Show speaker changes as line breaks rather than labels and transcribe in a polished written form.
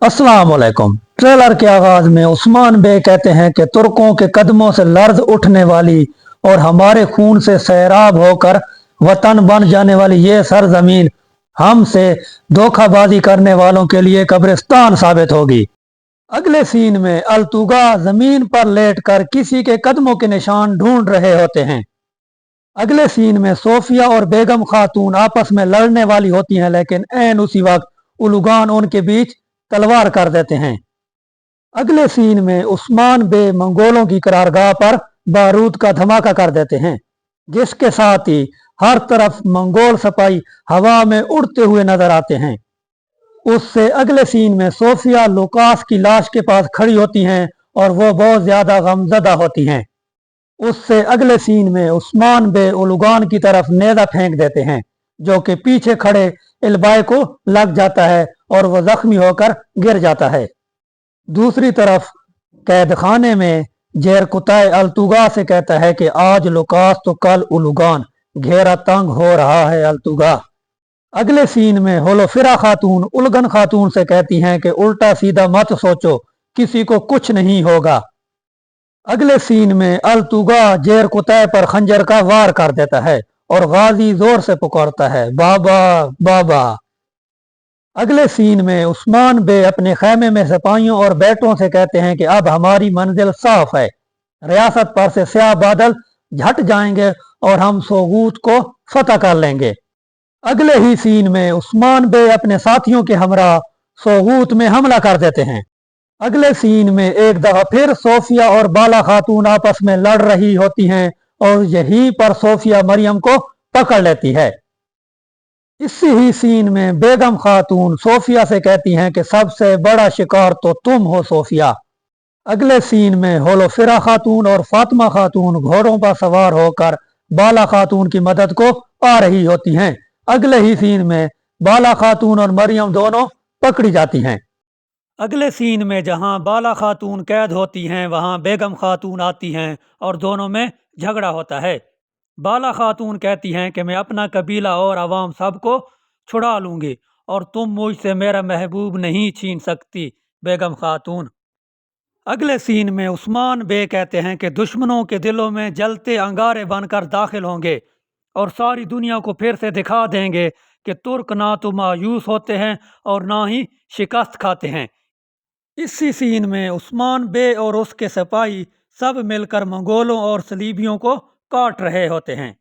अस्सलाम वालेकुम। ट्रेलर के आगाज में उस्मान बे कहते हैं कि तुर्कों के कदमों से लर्ज उठने वाली और हमारे खून से सैराब होकर वतन बन जाने वाली ये सरजमीन हमसे धोखाबाजी करने वालों के लिए कब्रिस्तान साबित होगी। अगले सीन में अल्तुगा जमीन पर लेटकर किसी के कदमों के निशान ढूंढ रहे होते हैं। अगले सीन में सोफिया और बेगम खातून आपस में लड़ने वाली होती हैं, लेकिन ऐन उसी वक्त उलुगान उनके बीच तलवार कर देते हैं। अगले सीन में उस्मान बे मंगोलों की करारगाह पर बारूद का धमाका कर देते हैं, जिसके साथ ही हर तरफ मंगोल सिपाही हवा में उड़ते हुए नजर आते हैं। उससे अगले सीन में सोफिया लुकास की लाश के पास खड़ी होती हैं और वो बहुत ज्यादा गमजदा होती हैं। उससे अगले सीन में उस्मान बे उलुगान की तरफ नेजा फेंक देते हैं, जो कि पीछे खड़े इल्बाई को लग जाता है और वह जख्मी होकर गिर जाता है। दूसरी तरफ कैद खाने में जेरकुताय अल्तुगा से कहता है कि आज लुकास तो कल उलुगान, घेरा तंग हो रहा है अल्तुगा। अगले सीन में होलोफिरा खातून उलगन खातून से कहती हैं कि उल्टा सीधा मत सोचो, किसी को कुछ नहीं होगा। अगले सीन में अल्तुगा जेरकुताय पर खंजर का वार कर देता है और गाजी जोर से पुकारता है, बाबा बाबा। अगले सीन में उस्मान बे अपने खैमे में सिपाहियों और बेटों से कहते हैं कि अब हमारी मंजिल साफ है, रियासत पर से स्याह बादल झट जाएंगे और हम सोगूत को फतह कर लेंगे। अगले ही सीन में उस्मान बे अपने साथियों के हमरा सोगूत में हमला कर देते हैं। अगले सीन में एक दफा फिर सोफिया और बाला खातून आपस में लड़ रही होती हैं और यहीं पर सोफिया मरियम को पकड़ लेती है। इसी ही सीन में बेगम खातून सोफिया से कहती हैं कि सबसे बड़ा शिकार तो तुम हो सोफिया। अगले सीन में होलोफिरा खातून और फातिमा खातून घोड़ों पर सवार होकर बाला खातून की मदद को आ रही होती हैं। अगले ही सीन में बाला खातून और मरियम दोनों पकड़ी जाती हैं। अगले सीन में जहां बाला खातून कैद होती हैं, वहां बेगम खातून आती हैं और दोनों में झगड़ा होता है। बाला खातून कहती हैं कि मैं अपना कबीला और अवाम सबको छुड़ा लूंगी और तुम मुझसे मेरा महबूब नहीं छीन सकती बेगम खातून। अगले सीन में उस्मान बे कहते हैं कि दुश्मनों के दिलों में जलते अंगारे बनकर दाखिल होंगे और सारी दुनिया को फिर से दिखा देंगे कि तुर्क ना तो मायूस होते हैं और ना ही शिकस्त खाते हैं। इसी सीन में उस्मान बे और उसके सिपाही सब मिलकर मंगोलों और सलीबियों को काट रहे होते हैं।